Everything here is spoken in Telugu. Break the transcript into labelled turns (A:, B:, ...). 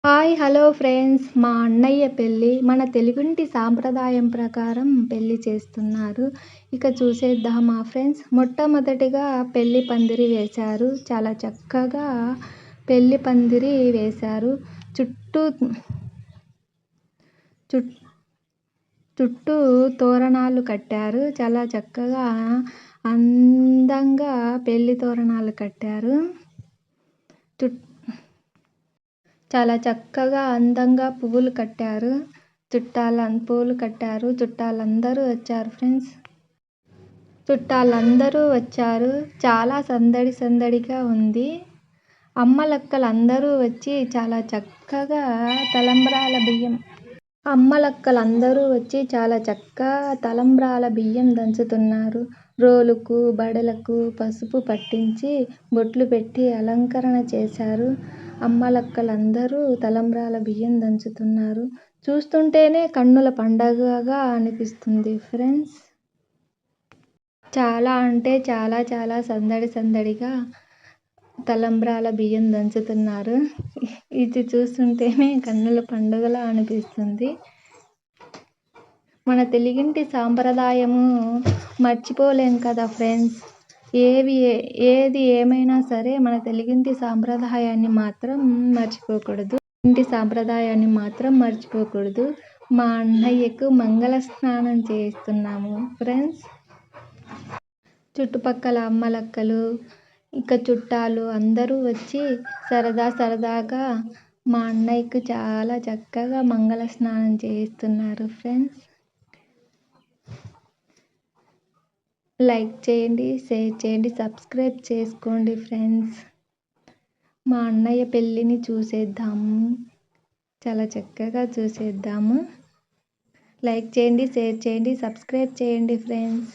A: హాయ్! Hello friends! మా అన్నయ్య పెళ్లి. మన తెలుగింటి సాంప్రదాయం ప్రకారం పెళ్లి చేస్తున్నారు. ఇక చూసేద్దామా ఫ్రెండ్స్? మొట్టమొదటిగా పెళ్లి పందిరి వేశారు. చాలా చక్కగా పెళ్లి పందిరి వేశారు. చుట్టూ చుట్టూ తోరణాలు కట్టారు. చాలా చక్కగా అందంగా పెళ్లి తోరణాలు కట్టారు. చాలా చక్కగా అందంగా పువ్వులు కట్టారు. పువ్వులు కట్టారు. చుట్టాలందరూ వచ్చారు ఫ్రెండ్స్. చుట్టాలందరూ వచ్చారు. చాలా సందడి సందడిగా ఉంది. అమ్మలక్కలందరూ వచ్చి చాలా చక్కగా తలంబ్రాల బియ్యం దంచుతున్నారు. రోలుకు, బడలకు పసుపు పట్టించి బొట్లు పెట్టి అలంకరణ చేశారు. అమ్మలక్కలందరూ తలంబ్రాల బియ్యం దంచుతున్నారు. చూస్తుంటేనే కన్నుల పండగగా అనిపిస్తుంది ఫ్రెండ్స్. చాలా అంటే చాలా సందడి సందడిగా తలంబ్రాల బియ్యం దంచుతున్నారు. ఇది చూస్తుంటేనే కన్నుల పండుగలా అనిపిస్తుంది. మన తెలుగింటి సాంప్రదాయము మర్చిపోలేం కదా ఫ్రెండ్స్. ఏది ఏమైనా సరే మన తెలుగింటి సాంప్రదాయాన్ని మాత్రం మర్చిపోకూడదు. మా అన్నయ్యకు మంగళ స్నానం చేయిస్తున్నాము ఫ్రెండ్స్. చుట్టుపక్కల అమ్మలక్కలు, ఇక చుట్టాలు అందరూ వచ్చి సరదాగా మా అన్నయ్యకు చాలా చక్కగా మంగళ స్నానం చేయిస్తున్నారు ఫ్రెండ్స్. లైక్ చేయండి, షేర్ చేయండి, సబ్స్క్రైబ్ చేసుకోండి ఫ్రెండ్స్. మా అన్నయ్య పెళ్ళిని చూసేద్దాము. చాలా చక్కగా చూసేద్దాము. లైక్ చేయండి, షేర్ చేయండి, సబ్స్క్రైబ్ చేయండి ఫ్రెండ్స్.